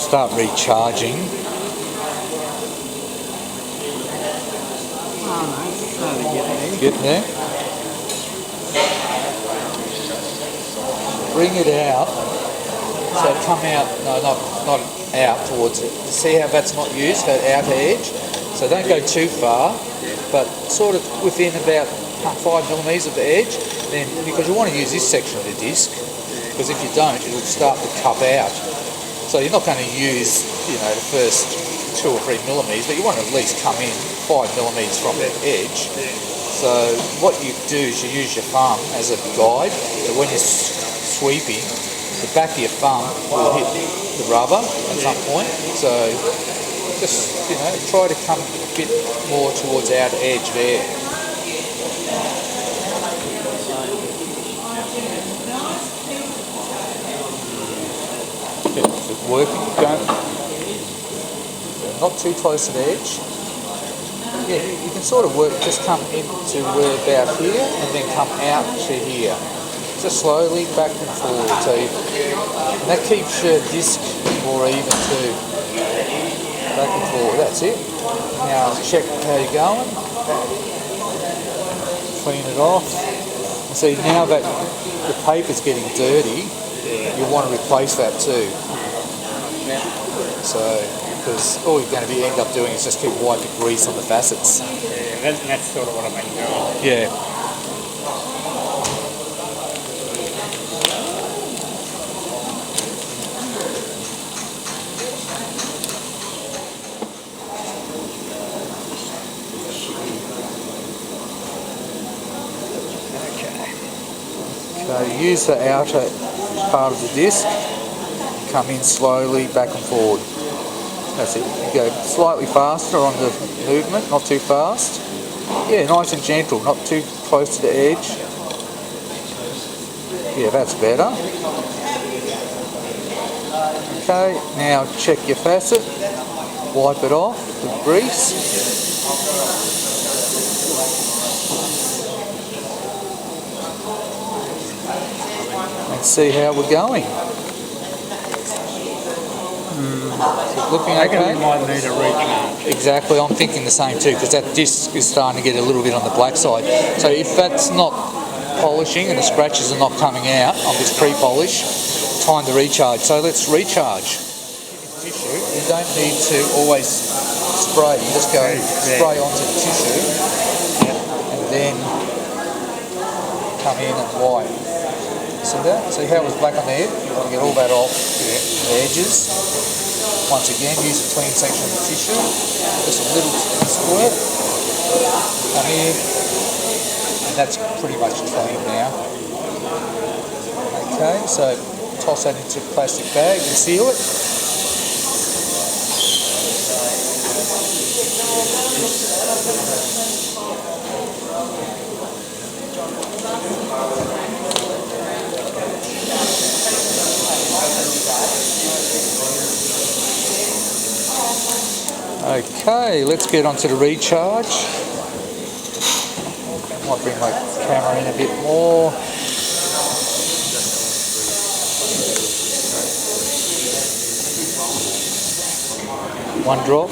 start recharging. Getting there. Bring it out. So come out, no, not out towards it. See how that's not used, that outer edge? So don't go too far, but sort of within about 5mm of the edge, then, because you want to use this section of the disc, because if you don't, it'll start to cup out. So you're not going to use, the first 2 or 3mm, but you want to at least come in 5mm from that edge. So what you do is you use your thumb as a guide, so when you're sweeping, the back of your thumb will hit the rubber at some point. So just, try to come a bit more towards our edge there. Is it working? Not too close to the edge. Yeah, you can sort of work, just come into where about here and then come out to here. Just slowly back and forward. So and that keeps your disc more even too. Back and forward, that's it. Now check how you're going. Clean it off. And see, now that the paper's getting dirty, you want to replace that too. So, because all you're going to end up doing is just keep wiping grease on the facets. Yeah, that's sort of what I've been doing. Yeah. So use the outer part of the disc, come in slowly back and forward. That's it. You go slightly faster on the movement, not too fast. Yeah, nice and gentle, not too close to the edge. Yeah, that's better. Okay, now check your facet, wipe it off with grease. And see how we're going. Looking okay? I reckon we might need a recharge. Exactly, I'm thinking the same too, because that disc is starting to get a little bit on the black side. So if that's not polishing and the scratches are not coming out on this pre-polish, time to recharge. So let's recharge. Tissue, you don't need to always spray, you just go spray onto the tissue and then come in and wipe. See that? See how it was black on the edge? You want to get all that off the edges. Once again, use a clean section of the tissue. Just a little squirt. Come in. And that's pretty much clean now. Okay, so toss that into a plastic bag and seal it. Okay, let's get onto the recharge. Might bring my camera in a bit more. One drop.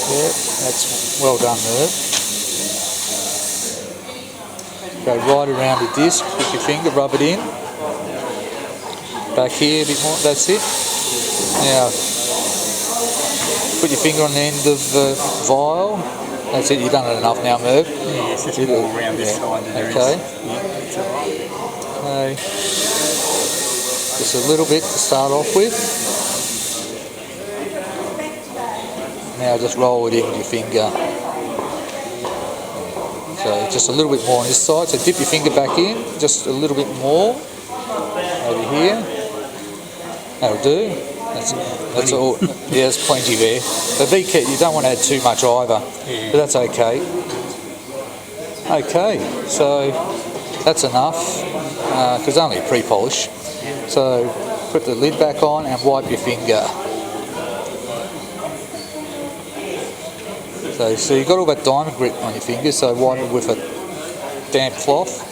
Yeah, that's well done there. Go right around the disc with your finger, rub it in. Back here a bit more, that's it. Now, put your finger on the end of the vial. That's it, you've done it enough now, Merv. Yes, it's more around this side than there is. Okay. Yeah, it's all right. Okay. Just a little bit to start off with. Now just roll it in with your finger. So just a little bit more on this side. So dip your finger back in, just a little bit more over here. That'll do. That's all. Yeah, there's plenty there. But be careful. You don't want to add too much either. Yeah. But that's okay. Okay, so that's enough because it's only a pre-polish. So put the lid back on and wipe your finger. So you've got all that diamond grit on your fingers, so wipe it with a damp cloth.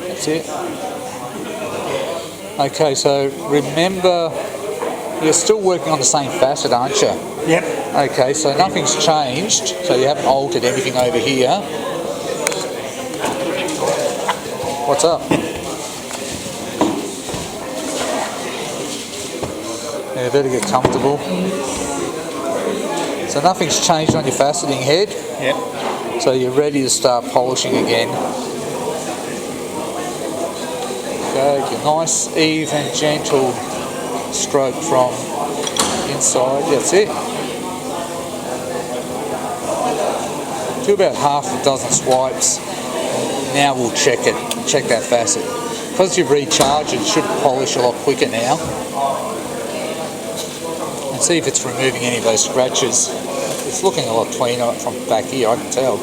That's it. Okay, so remember, you're still working on the same facet, aren't you? Yep. Okay, so nothing's changed, so you haven't altered anything over here. What's up? Yeah, better get comfortable. So nothing's changed on your faceting head. Yep. So you're ready to start polishing again. Okay, a nice, even, gentle stroke from inside. That's it. Do about half a dozen swipes. Now we'll check that facet. Because you've recharged, it should polish a lot quicker now. And see if it's removing any of those scratches. It's looking a lot cleaner from back here, I can tell.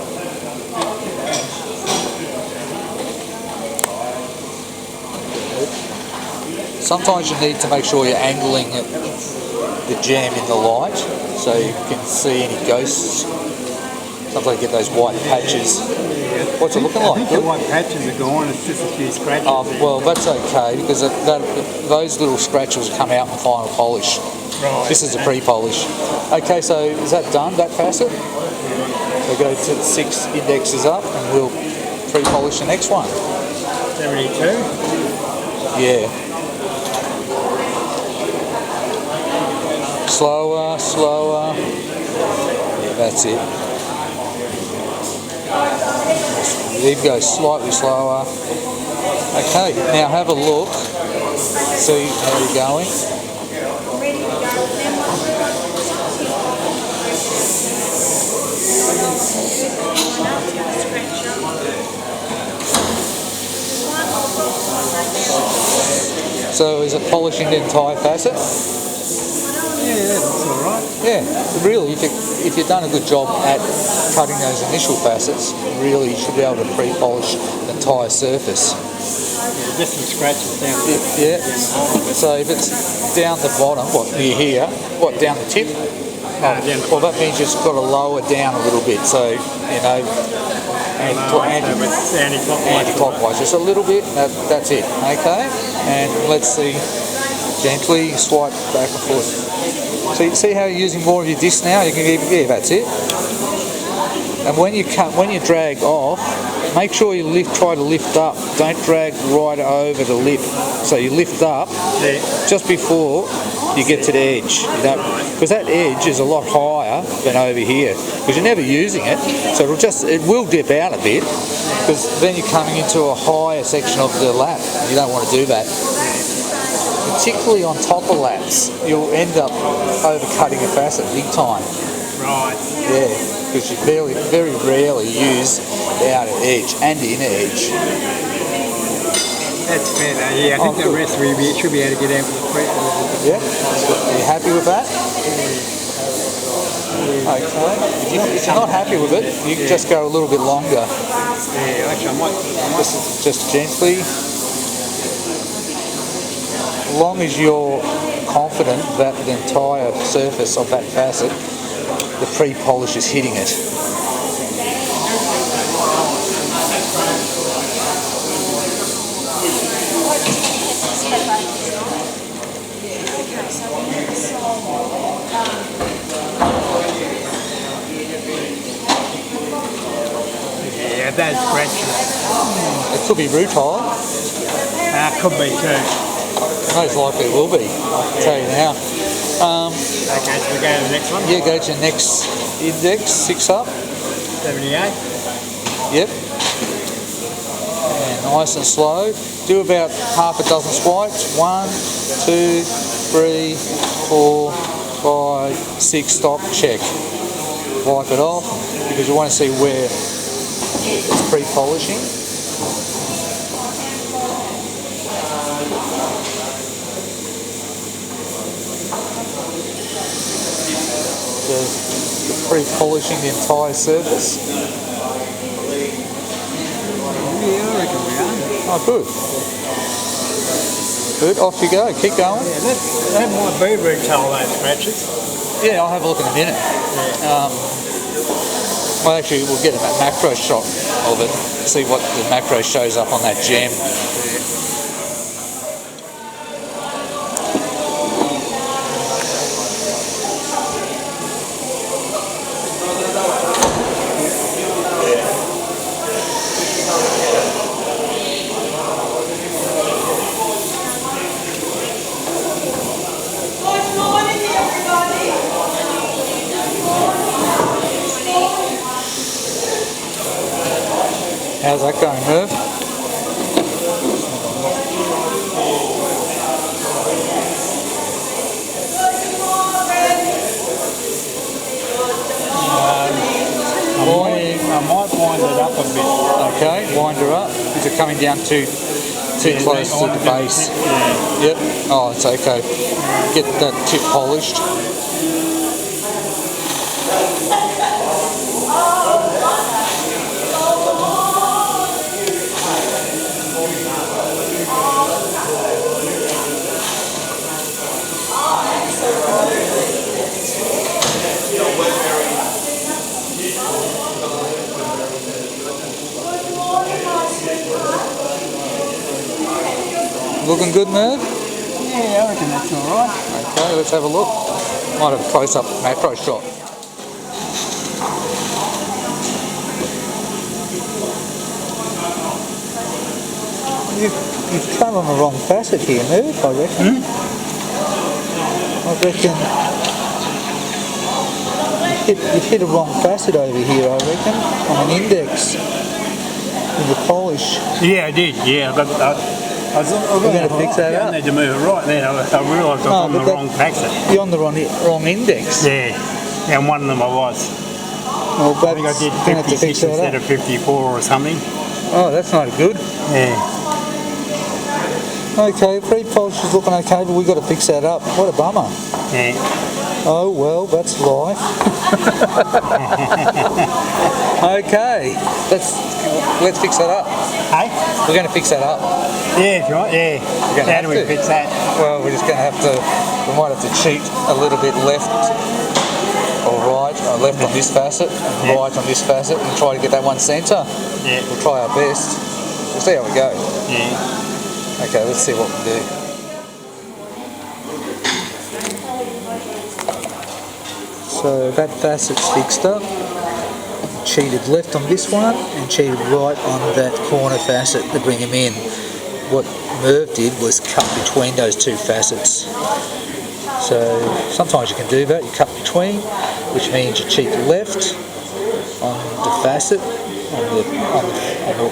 Sometimes you need to make sure you're angling the jam in the light so you can see any ghosts. Sometimes you get those white patches. What's it looking like? I think the white patches are gone, it's just a few scratches. Well, that's okay because those little scratches will come out in the final polish. Right. This is a pre-polish. Okay, so is that done, that facet? So go to the 6 indexes up and we'll pre-polish the next one. 72? Yeah. Slower, slower. Yeah, that's it. There you go, slightly slower. Okay, now have a look. See how you're going. So is it polishing the entire facet? Yeah, that's alright. Yeah, really, if you've done a good job at cutting those initial facets, really you should be able to pre-polish the entire surface. Yeah, just some scratches down there. Yeah, so if it's down the bottom, what, near here, what, down the tip? Well, that means you've got to lower down a little bit, so, you know, anti-clockwise, just a little bit, that's it, okay? And let's see, gently swipe back and forth. So you see how you're using more of your disc now? You can yeah, that's it. And when you drag off, make sure you try to lift up. Don't drag right over the lip. So you lift up just before you get to the edge. Because that edge is a lot higher than over here. Because you're never using it, so it will dip out a bit. Because then you're coming into a higher section of the lap. You don't want to do that. Particularly on top of laps, you'll end up overcutting a facet big time. Right. Yeah, because you very rarely use the outer edge and the inner edge. That's fair though, yeah. I think the rest we should be able to get out with the press. Yeah, are you happy with that? Okay. If you're not happy with it, you can just go a little bit longer. Yeah, actually I might. Just gently. As long as you're confident that the entire surface of that facet, the pre-polish is hitting it. Yeah, those scratches. It could be rutile. Could be too. Most likely it will be, I'll tell you now. Okay, so we go to the next one? Yeah, go to your next index, 6 up. 78? Yep. And nice and slow. Do about half a dozen swipes. 1, 2, 3, 4, 5, 6, stop, check. Wipe it off, because you want to see where it's pre-polishing. The pre-polishing the entire surface. Yeah, I reckon we are. Oh, good. Good, off you go, keep going. Yeah, that might be retail, those scratches. Yeah, I'll have a look in a minute. Yeah. Well, actually, we'll get a macro shot of it. See what the macro shows up on that gem. How's that going, Merv? I might wind it up a bit. Okay, wind her up. Is it coming down too close to the base? Yeah. Yep. Oh, it's okay. Get that tip polished. Looking good, Merv? Yeah, I reckon that's alright. Okay, let's have a look. Might have a close-up macro shot. You've cut on the wrong facet here, Merv, I reckon. I reckon you've hit a wrong facet over here, I reckon, on an index with the polish. Yeah, I did. Yeah, I was going to fix that up. I need to move it right then. I realised I was on the wrong facet. You're on the wrong index. Yeah, and one of them I was. Well, I think I did 56 instead of 54 or something. Oh, that's not good. Yeah. Okay, pre-polish is looking okay, but we've got to fix that up. What a bummer. Yeah. Oh, well, that's life. Okay, let's fix that up. Hey? We're going to fix that up. Yeah, if you want, yeah. How do we fix that? Well, we're just going to have to, we might have to cheat a little bit left or right, or left on this facet, and right on this facet, and try to get that one centre. Yeah. We'll try our best. We'll see how we go. Yeah. Okay, let's see what we do. So that facet's fixed up. Cheated left on this one and cheated right on that corner facet to bring him in. What Merv did was cut between those two facets. So sometimes you can do that, you cut between, which means you cheat left on the facet, on the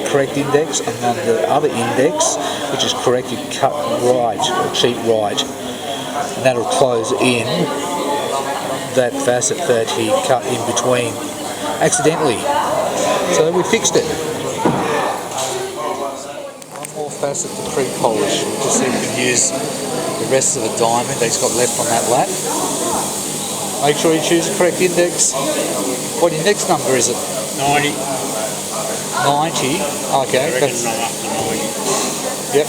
correct index, and on the other index, which is correct, you cut right, or cheat right. And that'll close in that facet that he cut in between accidentally. So we fixed it. One more facet to pre-polish, just so you can use the rest of the diamond that he's got left on that lap. Make sure you choose the correct index. What index number is it? 90. 90? Okay. I reckon I'm up to 90. Yep.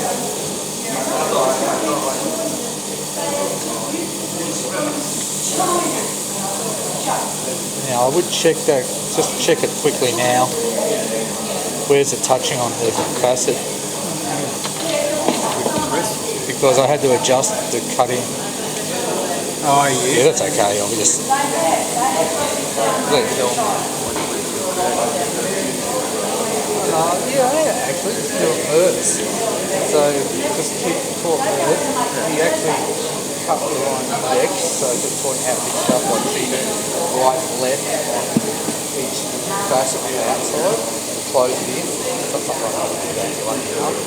Now I would check that, just check it quickly now. Where's it touching on the facet? Because I had to adjust the cutting. Oh yeah. Yeah, that's okay. I'll just let it go. Yeah, actually, it still hurts. So just keep talking with it. He actually cut the line index, so just pointing out each stuff like cheating right and left on each facet on the outside, close it in. That's not like that, you're lucky enough.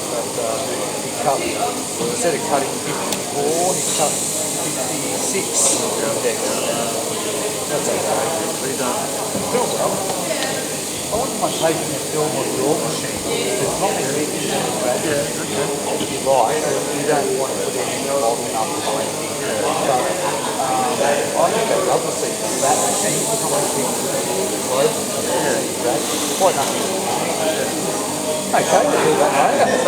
But he cut, instead of cutting 54, he cut 56 index. That's okay. Film well. I wouldn't mind taking a film on your machine. There's not many big Drabsch. If you like, you don't want to put any volume up or anything. But I think I'd love to see that machine. It's not a big globe. Quite nice. Okay, we'll do that later.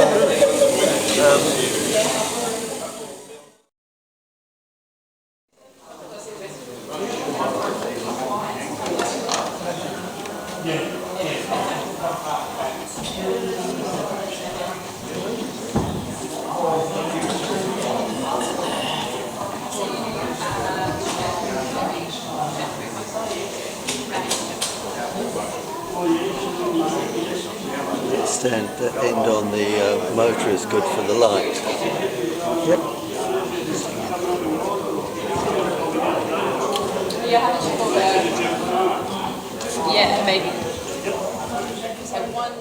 Yeah. the end on the motor is good for the light. Yep. Yeah, maybe. So one.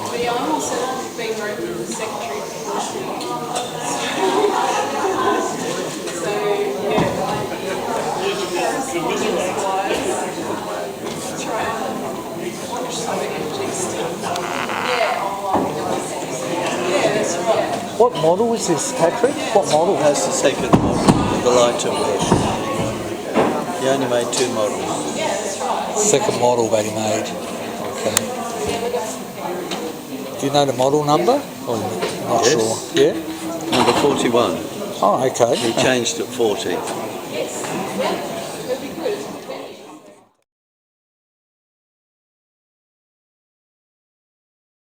But yeah, I'm also being roped as a secretary for so try and watch some energy stuff. Yeah, that's right. What model is this, Patrick? What model? That's the second model, the lighter version. He only made 2 models. Second model that he made. Okay. Do you know the model number? Or not Yes. sure. Yeah? Number 41. Oh, okay. He changed at 40.